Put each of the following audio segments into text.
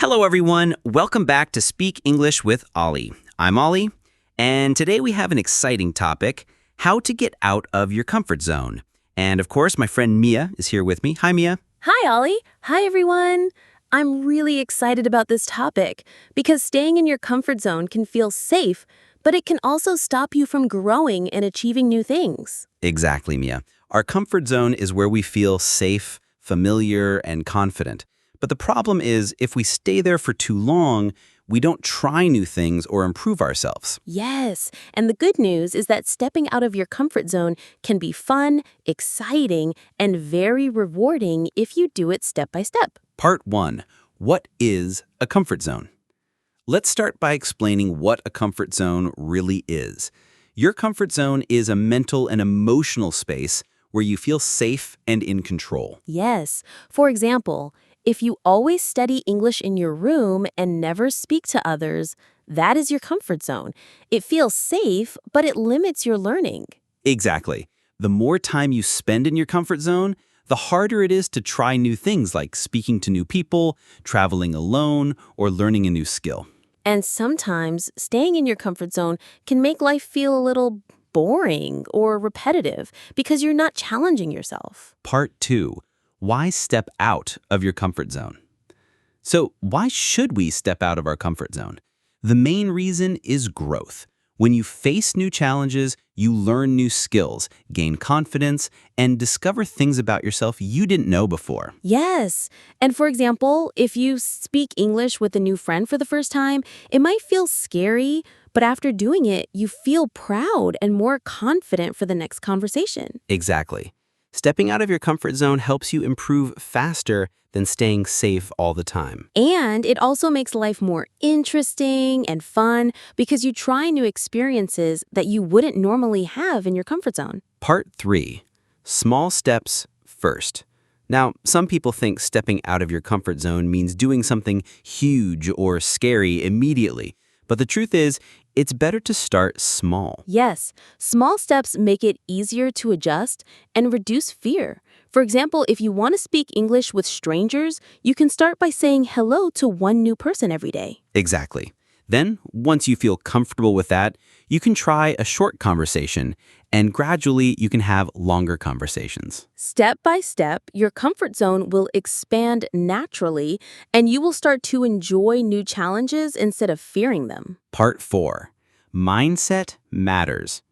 Hello, everyone. Welcome back to Speak English with Olly. I'm Olly, and today we have an exciting topic, how to get out of your comfort zone. And of course, my friend Mia is here with me. Hi, Mia. Hi, Ollie. Hi, everyone. I'm really excited about this topic because staying in your comfort zone can feel safe, but it can also stop you from growing and achieving new things. Exactly, Mia. Our comfort zone is where we feel safe, familiar, and confident. But the problem is, if we stay there for too long, we don't try new things or improve ourselves. Yes, and the good news is that stepping out of your comfort zone can be fun, exciting, and very rewarding if you do it step by step. Part 1. What is a comfort zone? Let's start by explaining what a comfort zone really is. Your comfort zone is a mental and emotional space where you feel safe and in control. Yes, for example, if you always study English in your room and never speak to others, that is your comfort zone. It feels safe, but it limits your learning. Exactly. The more time you spend in your comfort zone, the harder it is to try new things like speaking to new people, traveling alone, or learning a new skill. And sometimes staying in your comfort zone can make life feel a little boring or repetitive because you're not challenging yourself. Part 2. Why step out of your comfort zone? So, why should we step out of our comfort zone? The main reason is growth. When you face new challenges, you learn new skills, gain confidence, and discover things about yourself you didn't know before. Yes. And for example, if you speak English with a new friend for the first time, it might feel scary, but after doing it, you feel proud and more confident for the next conversation. Exactly. Stepping out of your comfort zone helps you improve faster than staying safe all the time. And it also makes life more interesting and fun because you try new experiences that you wouldn't normally have in your comfort zone. Part 3. Small steps first. Now, some people think stepping out of your comfort zone means doing something huge or scary immediately. But the truth is, it's better to start small. Yes, small steps make it easier to adjust and reduce fear. For example, if you want to speak English with strangers, you can start by saying hello to one new person every day. Exactly. Then, once you feel comfortable with that, you can try a short conversation, and gradually you can have longer conversations. Step by step, your comfort zone will expand naturally, and you will start to enjoy new challenges instead of fearing them. Part 4. Mindset matters.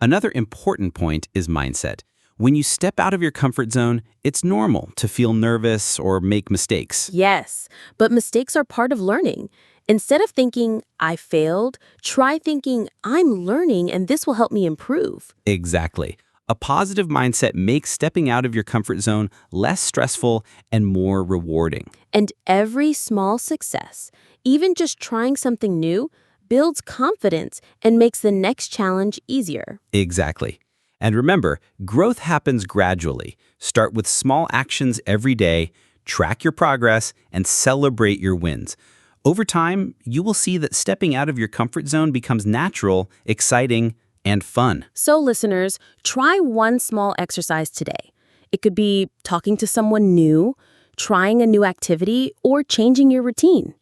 Another important point is mindset. When you step out of your comfort zone, it's normal to feel nervous or make mistakes. Yes, but mistakes are part of learning. Instead of thinking, I failed, try thinking, I'm learning and this will help me improve. Exactly. A positive mindset makes stepping out of your comfort zone less stressful and more rewarding. And every small success, even just trying something new, builds confidence and makes the next challenge easier. Exactly. And remember, growth happens gradually. Start with small actions every day, track your progress, and celebrate your wins. Over time, you will see that stepping out of your comfort zone becomes natural, exciting, and fun. So listeners, try one small exercise today. It could be talking to someone new, trying a new activity, or changing your routine.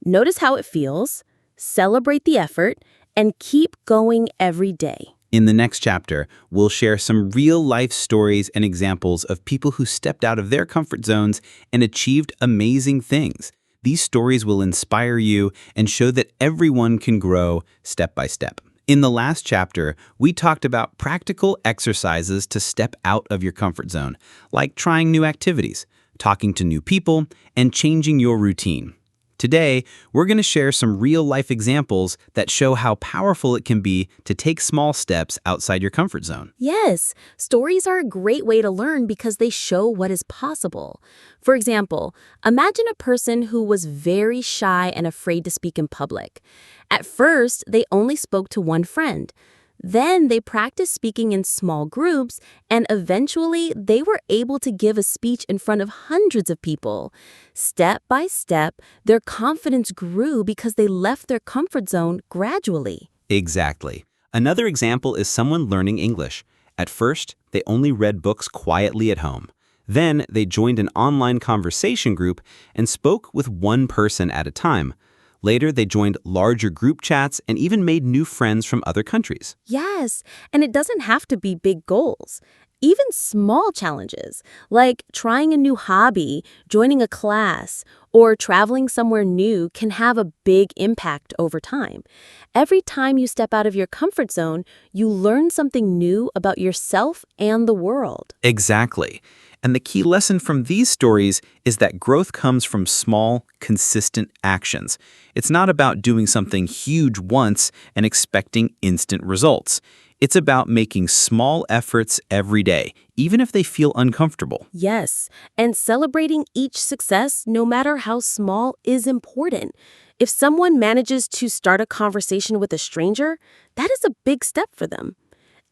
Notice how it feels, celebrate the effort, and keep going every day. In the next chapter, we'll share some real-life stories and examples of people who stepped out of their comfort zones and achieved amazing things. These stories will inspire you and show that everyone can grow step by step. In the last chapter, we talked about practical exercises to step out of your comfort zone, like trying new activities, talking to new people, and changing your routine. Today, we're going to share some real-life examples that show how powerful it can be to take small steps outside your comfort zone. Yes, stories are a great way to learn because they show what is possible. For example, imagine a person who was very shy and afraid to speak in public. At first, they only spoke to one friend. Then they practiced speaking in small groups, and eventually they were able to give a speech in front of hundreds of people. Step by step, their confidence grew because they left their comfort zone gradually. Exactly. Another example is someone learning English. At first, they only read books quietly at home. Then they joined an online conversation group and spoke with one person at a time. Later, they joined larger group chats and even made new friends from other countries. Yes, and it doesn't have to be big goals. Even small challenges, like trying a new hobby, joining a class, or traveling somewhere new can have a big impact over time. Every time you step out of your comfort zone, you learn something new about yourself and the world. Exactly. And the key lesson from these stories is that growth comes from small, consistent actions. It's not about doing something huge once and expecting instant results. It's about making small efforts every day, even if they feel uncomfortable. Yes, and celebrating each success, no matter how small, is important. If someone manages to start a conversation with a stranger, that is a big step for them.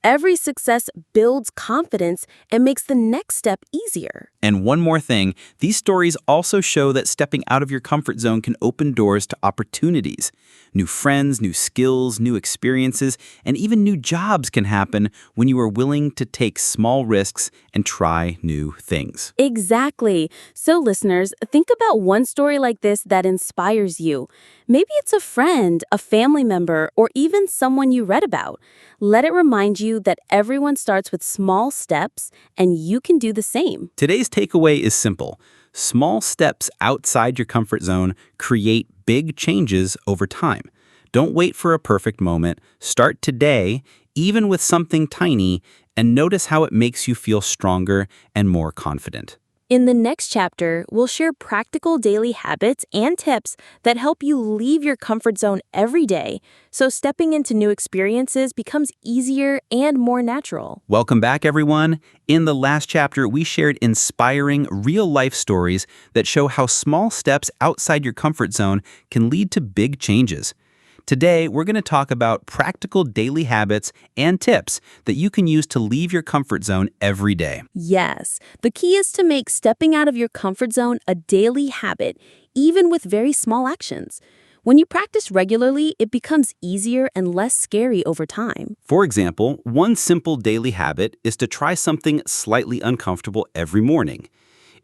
Every success builds confidence and makes the next step easier. And one more thing, these stories also show that stepping out of your comfort zone can open doors to opportunities. New friends, new skills, new experiences, and even new jobs can happen when you are willing to take small risks and try new things. Exactly. So, listeners, think about one story like this that inspires you. Maybe it's a friend, a family member, or even someone you read about. Let it remind you that everyone starts with small steps, and you can do the same. Today's takeaway is simple. Small steps outside your comfort zone create big changes over time. Don't wait for a perfect moment. Start today, even with something tiny, and notice how it makes you feel stronger and more confident. In the next chapter, we'll share practical daily habits and tips that help you leave your comfort zone every day, so stepping into new experiences becomes easier and more natural. Welcome back, everyone. In the last chapter, we shared inspiring real-life stories that show how small steps outside your comfort zone can lead to big changes. Today, we're going to talk about practical daily habits and tips that you can use to leave your comfort zone every day. Yes, the key is to make stepping out of your comfort zone a daily habit, even with very small actions. When you practice regularly, it becomes easier and less scary over time. For example, one simple daily habit is to try something slightly uncomfortable every morning.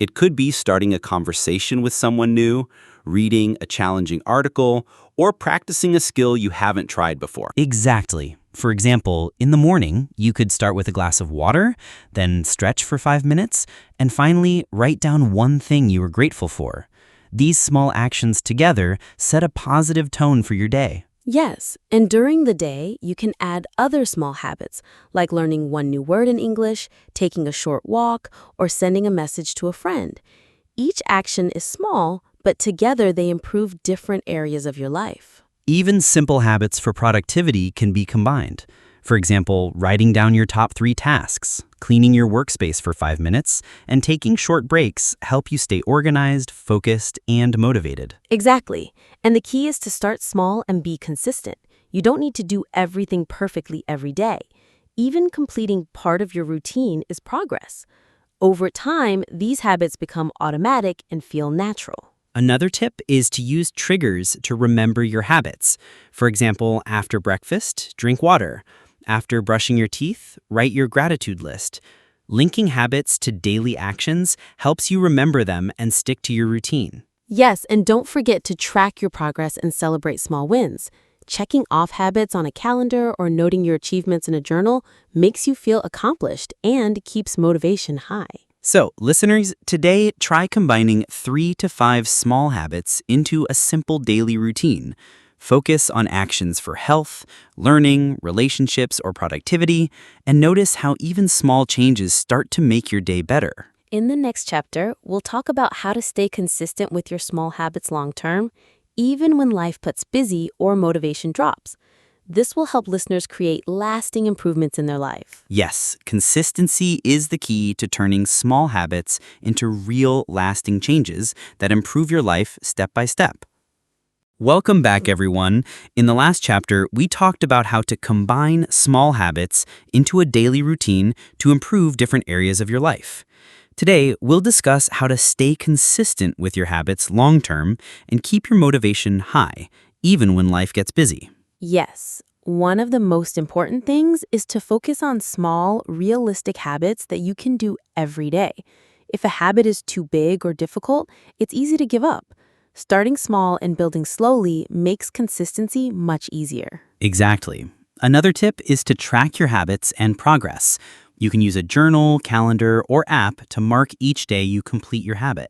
It could be starting a conversation with someone new, reading a challenging article, or practicing a skill you haven't tried before. Exactly. For example, in the morning, you could start with a glass of water, then stretch for 5 minutes, and finally write down one thing you were grateful for. These small actions together set a positive tone for your day. Yes, and during the day, you can add other small habits, like learning one new word in English, taking a short walk, or sending a message to a friend. Each action is small, but together they improve different areas of your life. Even simple habits for productivity can be combined. For example, writing down your top 3 tasks, cleaning your workspace for 5 minutes, and taking short breaks help you stay organized, focused, and motivated. Exactly. And the key is to start small and be consistent. You don't need to do everything perfectly every day. Even completing part of your routine is progress. Over time, these habits become automatic and feel natural. Another tip is to use triggers to remember your habits. For example, after breakfast, drink water. After brushing your teeth, write your gratitude list. Linking habits to daily actions helps you remember them and stick to your routine. Yes, and don't forget to track your progress and celebrate small wins. Checking off habits on a calendar or noting your achievements in a journal makes you feel accomplished and keeps motivation high. So, listeners, today try combining 3 to 5 small habits into a simple daily routine. Focus on actions for health, learning, relationships, or productivity, and notice how even small changes start to make your day better. In the next chapter, we'll talk about how to stay consistent with your small habits long term, even when life gets busy or motivation drops. This will help listeners create lasting improvements in their life. Yes, consistency is the key to turning small habits into real, lasting changes that improve your life step by step. Welcome back, everyone. In the last chapter, we talked about how to combine small habits into a daily routine to improve different areas of your life. Today, we'll discuss how to stay consistent with your habits long-term and keep your motivation high, even when life gets busy. Yes, one of the most important things is to focus on small, realistic habits that you can do every day. If a habit is too big or difficult, it's easy to give up. Starting small and building slowly makes consistency much easier. Exactly. Another tip is to track your habits and progress. You can use a journal, calendar, or app to mark each day you complete your habit.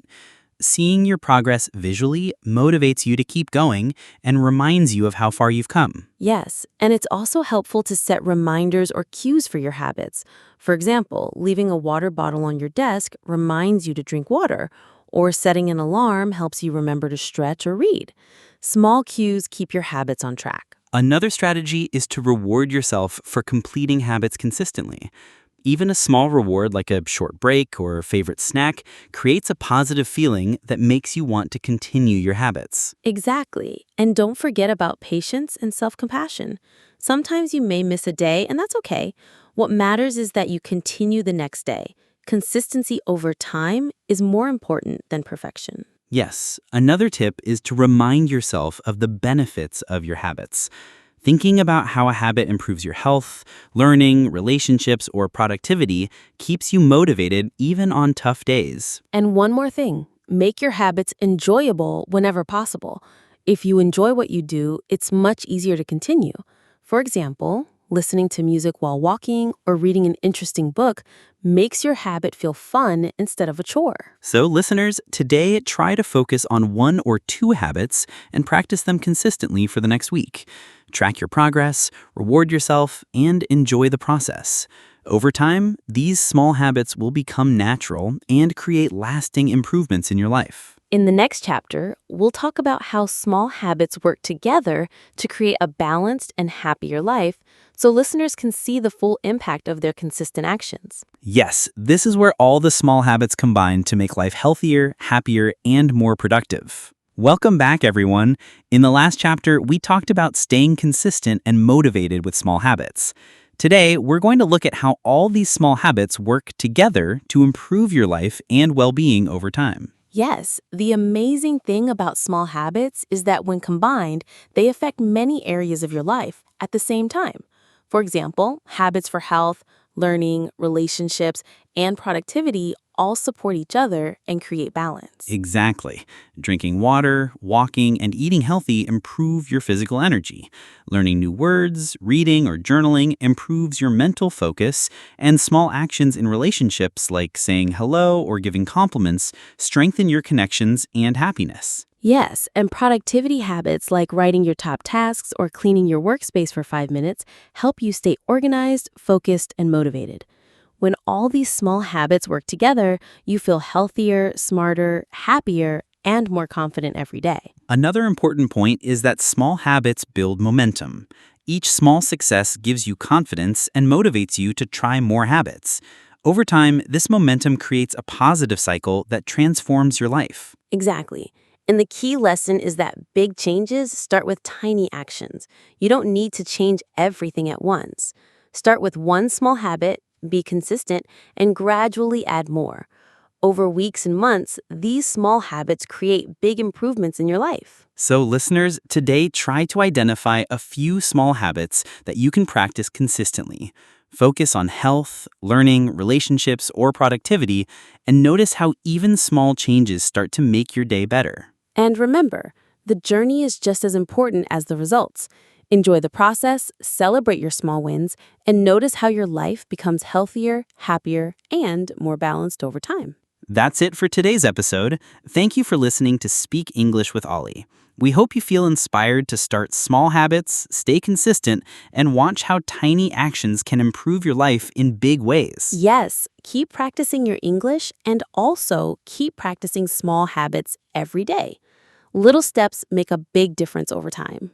Seeing your progress visually motivates you to keep going and reminds you of how far you've come. Yes, and it's also helpful to set reminders or cues for your habits. For example, leaving a water bottle on your desk reminds you to drink water, or setting an alarm helps you remember to stretch or read. Small cues keep your habits on track. Another strategy is to reward yourself for completing habits consistently. Even a small reward like a short break or favorite snack creates a positive feeling that makes you want to continue your habits. Exactly. And don't forget about patience and self-compassion. Sometimes you may miss a day, and that's okay. What matters is that you continue the next day. Consistency over time is more important than perfection. Yes, another tip is to remind yourself of the benefits of your habits. Thinking about how a habit improves your health, learning, relationships, or productivity keeps you motivated even on tough days. And one more thing, make your habits enjoyable whenever possible. If you enjoy what you do, it's much easier to continue. For example, listening to music while walking or reading an interesting book makes your habit feel fun instead of a chore. So, listeners, today try to focus on one or two habits and practice them consistently for the next week. Track your progress, reward yourself, and enjoy the process. Over time, these small habits will become natural and create lasting improvements in your life. In the next chapter, we'll talk about how small habits work together to create a balanced and happier life so listeners can see the full impact of their consistent actions. Yes, this is where all the small habits combine to make life healthier, happier, and more productive. Welcome back, everyone. In the last chapter, we talked about staying consistent and motivated with small habits. Today, we're going to look at how all these small habits work together to improve your life and well-being over time. Yes, the amazing thing about small habits is that when combined, they affect many areas of your life at the same time. For example, habits for health, learning, relationships, and productivity all support each other and create balance. Exactly. Drinking water, walking, and eating healthy improve your physical energy. Learning new words, reading, or journaling improves your mental focus, and small actions in relationships like saying hello or giving compliments strengthen your connections and happiness. Yes, and productivity habits like writing your top tasks or cleaning your workspace for 5 minutes help you stay organized, focused, and motivated. When all these small habits work together, you feel healthier, smarter, happier, and more confident every day. Another important point is that small habits build momentum. Each small success gives you confidence and motivates you to try more habits. Over time, this momentum creates a positive cycle that transforms your life. Exactly. And the key lesson is that big changes start with tiny actions. You don't need to change everything at once. Start with one small habit, be consistent, and gradually add more. Over weeks and months, these small habits create big improvements in your life. So, listeners, today try to identify a few small habits that you can practice consistently. Focus on health, learning, relationships, or productivity, and notice how even small changes start to make your day better. And remember, the journey is just as important as the results. Enjoy the process, celebrate your small wins, and notice how your life becomes healthier, happier, and more balanced over time. That's it for today's episode. Thank you for listening to Speak English with Olly. We hope you feel inspired to start small habits, stay consistent, and watch how tiny actions can improve your life in big ways. Yes, keep practicing your English and also keep practicing small habits every day. Little steps make a big difference over time.